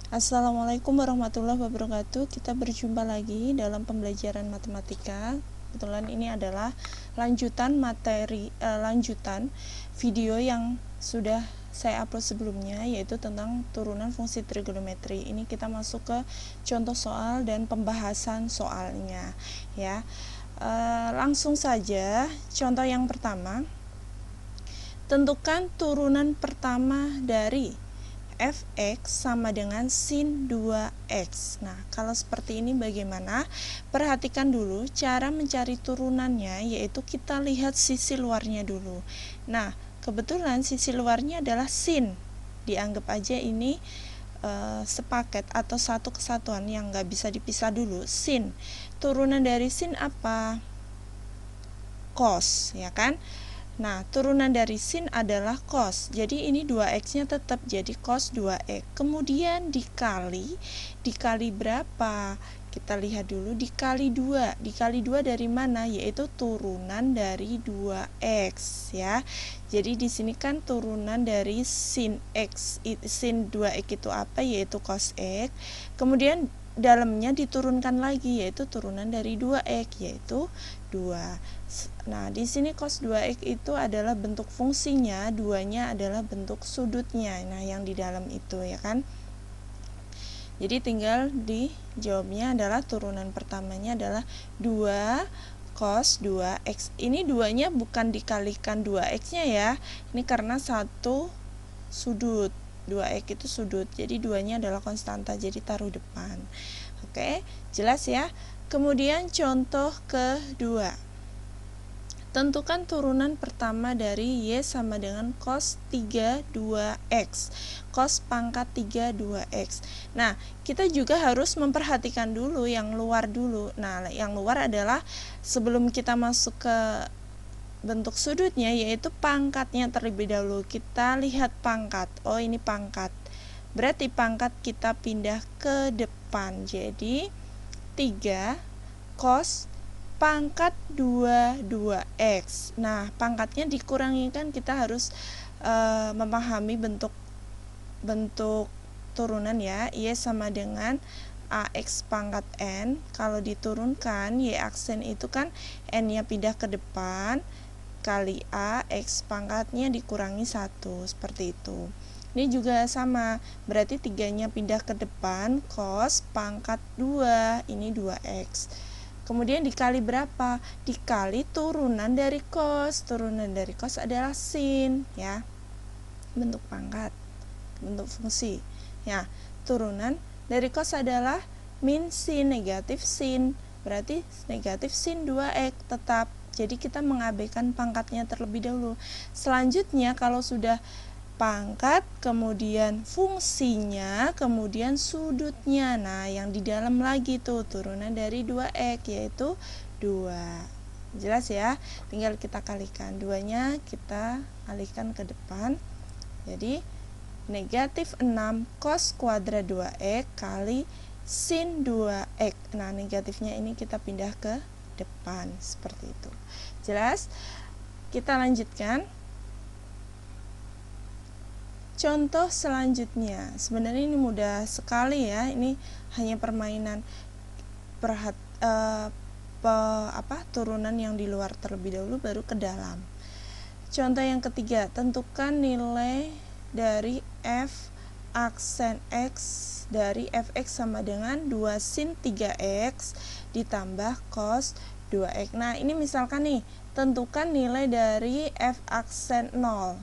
Assalamualaikum warahmatullahi wabarakatuh. Kita berjumpa lagi dalam pembelajaran matematika. Kebetulan ini adalah lanjutan video yang sudah saya upload sebelumnya, yaitu tentang turunan fungsi trigonometri. Ini kita masuk ke contoh soal dan pembahasan soalnya ya. Langsung saja contoh yang pertama. Tentukan turunan pertama dari fx sama dengan sin 2x. Nah, kalau seperti ini bagaimana? Perhatikan dulu cara mencari turunannya, yaitu kita lihat sisi luarnya dulu. Nah, kebetulan sisi luarnya adalah sin. Dianggap aja ini sepaket atau satu kesatuan yang nggak bisa dipisah dulu. Sin. Turunan dari sin apa? Cos, ya kan? Nah, turunan dari sin adalah cos. Jadi ini 2x-nya tetap jadi cos 2x. Kemudian dikali berapa? Kita lihat dulu, dikali 2. Dikali 2 dari mana? Yaitu turunan dari 2x ya. Jadi di sini kan turunan dari sin x. Sin 2x itu apa? Yaitu cos x. Kemudian dalamnya diturunkan lagi, yaitu turunan dari 2x, yaitu 2. Nah, di sini cos 2x itu adalah bentuk fungsinya, 2-nya adalah bentuk sudutnya. Nah, yang di dalam itu ya kan. Jadi tinggal dijawabnya adalah turunan pertamanya adalah 2 cos 2x. Ini 2-nya bukan dikalikan 2x-nya ya. Ini karena satu sudut. 2x itu sudut, jadi 2-nya adalah konstanta, jadi taruh depan. Oke, jelas ya. Kemudian contoh kedua. Tentukan turunan pertama dari y sama dengan cos 32x. Cos pangkat 32x. Nah, kita juga harus memperhatikan dulu yang luar dulu. Nah, yang luar adalah sebelum kita masuk ke bentuk sudutnya, yaitu pangkatnya terlebih dahulu. Kita lihat pangkat. Oh, ini pangkat. Berarti pangkat kita pindah ke depan. Jadi 3 cos pangkat 22x. Nah, pangkatnya dikurangi, kan kita harus memahami bentuk turunan ya. Y sama dengan ax pangkat n. Kalau diturunkan y aksen itu kan n-nya pindah ke depan kali a, x pangkatnya dikurangi 1, seperti itu. Ini juga sama, berarti 3-nya pindah ke depan, cos pangkat 2, ini 2x. Kemudian dikali berapa? Dikali turunan dari cos. Turunan dari cos adalah sin ya. Bentuk pangkat, bentuk fungsi. Ya, turunan dari cos adalah min sin, negatif sin. Berarti negatif sin 2x tetap. Jadi kita mengabaikan pangkatnya terlebih dahulu. Selanjutnya kalau sudah pangkat, kemudian fungsinya, kemudian sudutnya. Nah, yang di dalam lagi tuh turunan dari 2x, yaitu 2. Jelas ya? Tinggal kita kalikan. 2-nya kita alihkan ke depan. Jadi negatif 6 cos kuadrat 2x kali sin 2x. Nah, negatifnya ini kita pindah ke depan, seperti itu. Jelas? Kita lanjutkan. Contoh selanjutnya. Sebenarnya ini mudah sekali ya. Ini hanya permainan turunan yang di luar terlebih dahulu baru ke dalam. Contoh yang ketiga, tentukan nilai dari f aksen x dari fx sama dengan 2 sin 3x ditambah cos 2x. Nah, ini misalkan nih, tentukan nilai dari f aksen 0.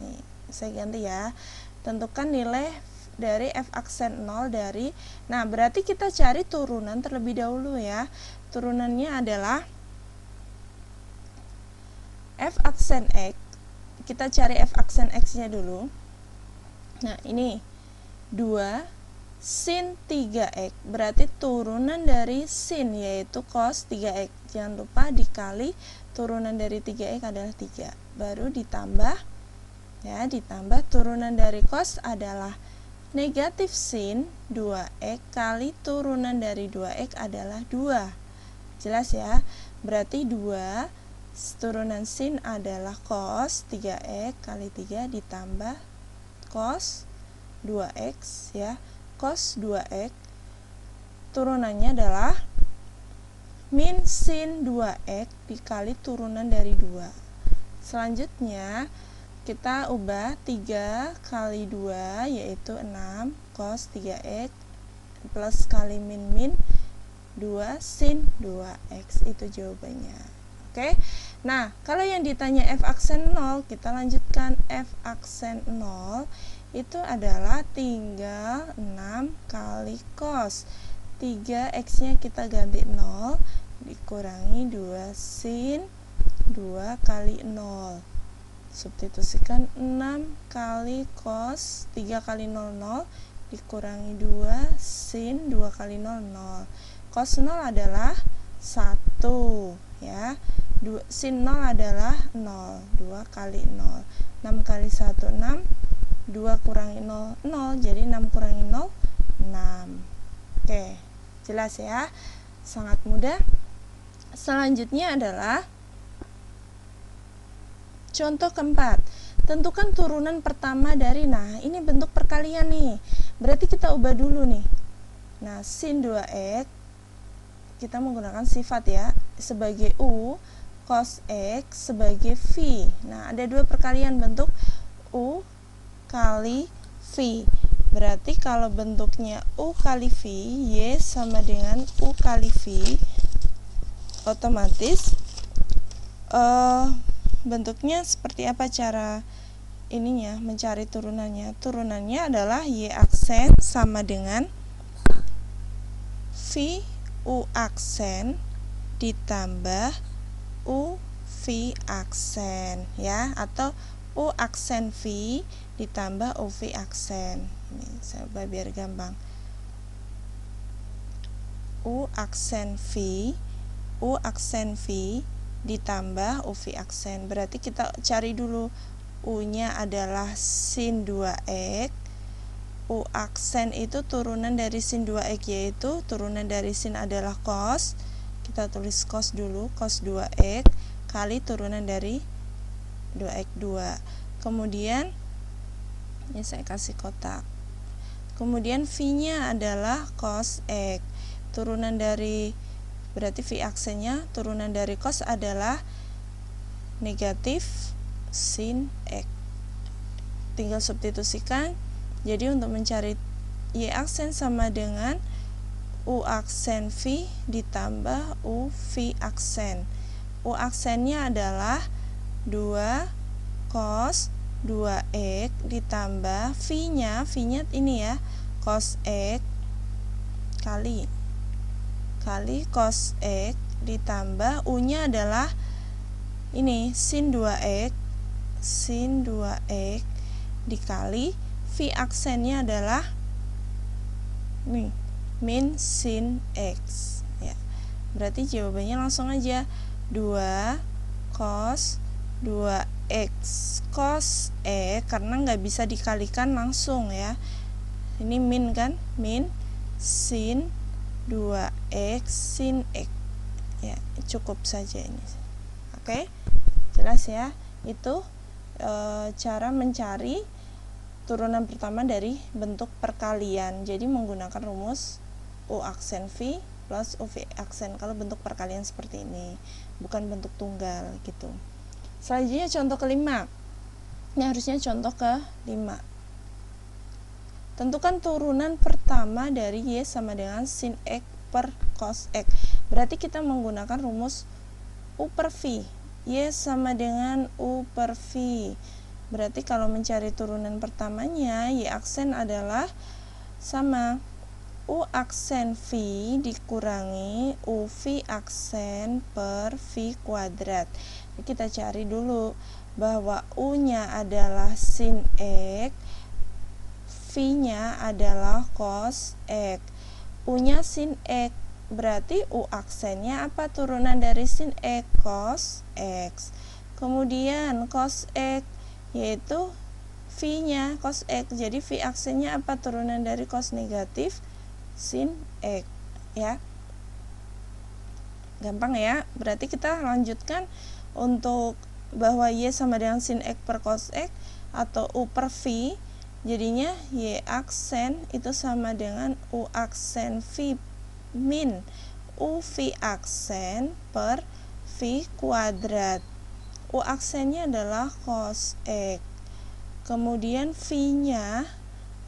Nih, saya ganti ya. Tentukan nilai dari f aksen 0 dari. Nah, berarti kita cari turunan terlebih dahulu ya. Turunannya adalah f aksen x. Kita cari f aksen x-nya dulu. Nah, ini 2 sin 3x, berarti turunan dari sin yaitu cos 3x. Jangan lupa dikali turunan dari 3x adalah 3. Baru ditambah ya, ditambah turunan dari cos adalah negatif sin 2x kali turunan dari 2x adalah 2. Jelas ya? Berarti 2 turunan sin adalah cos 3x kali 3 ditambah cos 2x ya, cos 2x turunannya adalah min sin 2x dikali turunan dari 2. Selanjutnya kita ubah 3 kali 2 yaitu 6 cos 3x plus kali min 2 sin 2x, itu jawabannya. Oke. Nah, kalau yang ditanya f aksen 0, kita lanjutkan. F aksen 0 itu adalah tinggal 6 kali cos. 3x-nya kita ganti 0 dikurangi 2 sin 2 kali 0. Substitusikan 6 kali cos 3 kali 0, 0 dikurangi 2 sin 2 kali 0, 0. Cos 0 adalah 1 ya. Sin 0 adalah 0. 2 kali 0. 6 kali 1 6. 2 kurangi 0 0. Jadi 6 kurangi 0 6. Oke, jelas ya. Sangat mudah. Selanjutnya adalah contoh keempat. Tentukan turunan pertama dari, nah ini bentuk perkalian nih. Berarti kita ubah dulu nih. Nah, sin 2x kita menggunakan sifat ya, sebagai u, cos x sebagai v. Nah, ada dua perkalian bentuk u kali v. Berarti kalau bentuknya u kali v, y sama dengan u kali v, otomatis bentuknya seperti apa cara ininya mencari turunannya? Turunannya adalah y aksen sama dengan v u aksen ditambah u v aksen ya, atau u aksen v ditambah u v aksen. Ini saya ubah biar gampang. U aksen v ditambah UV aksen. Berarti kita cari dulu U-nya adalah sin 2x. U aksen itu turunan dari sin 2x, yaitu turunan dari sin adalah cos. Kita tulis cos dulu, cos 2x kali turunan dari 2x 2. Kemudian ini saya kasih kotak. Kemudian V-nya adalah cos x. Turunan dari, berarti V aksennya turunan dari cos adalah negatif sin x. Tinggal substitusikan. Jadi untuk mencari y aksen sama dengan u aksen v ditambah u v aksen. U aksennya adalah 2 cos 2x ditambah v-nya ini ya, cos x kali cos x ditambah u-nya adalah ini sin 2x dikali v aksennya adalah nih min sin x ya. Berarti jawabannya langsung aja 2 cos 2x cos x, karena nggak bisa dikalikan langsung ya. Ini min kan, min sin 2x sin x ya, cukup saja ini. Oke, jelas ya. Itu cara mencari turunan pertama dari bentuk perkalian. Jadi menggunakan rumus u aksen v plus uv aksen kalau bentuk perkalian seperti ini, bukan bentuk tunggal gitu. Selanjutnya contoh kelima. Ini harusnya contoh ke-5. Tentukan turunan pertama dari y sama dengan sin x per cos x. Berarti kita menggunakan rumus u per v. Y sama dengan u per v. Berarti kalau mencari turunan pertamanya, y aksen adalah sama u aksen v dikurangi u v aksen per v kuadrat. Kita cari dulu bahwa u-nya adalah sin x, v-nya adalah cos x. U-nya sin x, berarti u aksennya apa? Turunan dari sin x, cos x. Kemudian cos x yaitu v-nya cos x, jadi v aksennya apa? Turunan dari cos negatif sin x ya. Gampang ya. Berarti kita lanjutkan untuk bahwa y sama dengan sin x per cos x atau u per v. Jadinya Y aksen itu sama dengan U aksen V min U V aksen per V kuadrat. U aksennya adalah cos X. Kemudian V-nya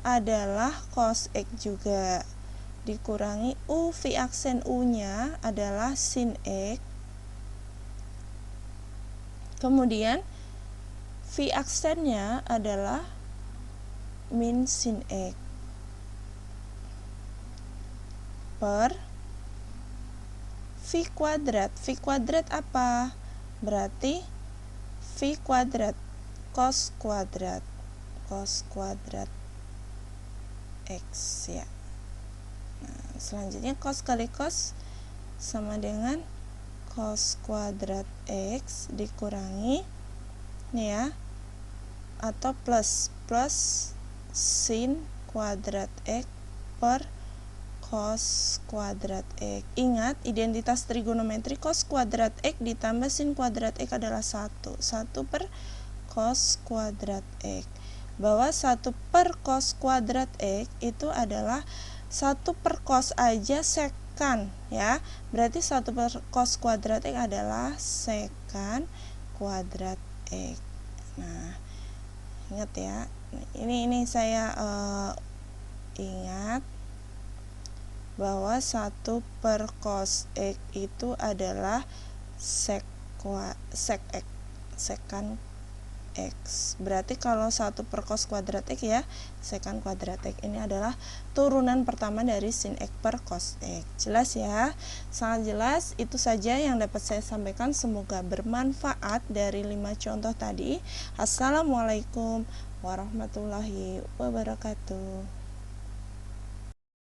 adalah cos X juga. Dikurangi U V aksen U-nya adalah sin X. Kemudian V aksennya adalah min sin X per V kuadrat. V kuadrat apa? Berarti V kuadrat cos kuadrat X ya. Nah, selanjutnya cos kali cos sama dengan cos kuadrat X dikurangi nih ya, atau plus sin kuadrat X per cos kuadrat X. Ingat, identitas trigonometri cos kuadrat X ditambah sin kuadrat X adalah 1 per cos kuadrat X. Bahwa 1 per cos kuadrat X itu adalah 1 per cos aja sekan ya. Berarti 1 per cos kuadrat X adalah sekan kuadrat X. Nah, ingat ya. Ini saya ingat bahwa 1 per cos X itu adalah sek X, sekan X. Berarti kalau 1 per cos kuadrat X ya, sekan kuadrat X. Ini adalah turunan pertama dari sin X per cos X. Jelas ya? Sangat jelas. Itu saja yang dapat saya sampaikan. Semoga bermanfaat dari 5 contoh tadi. Assalamualaikum warahmatullahi wabarakatuh.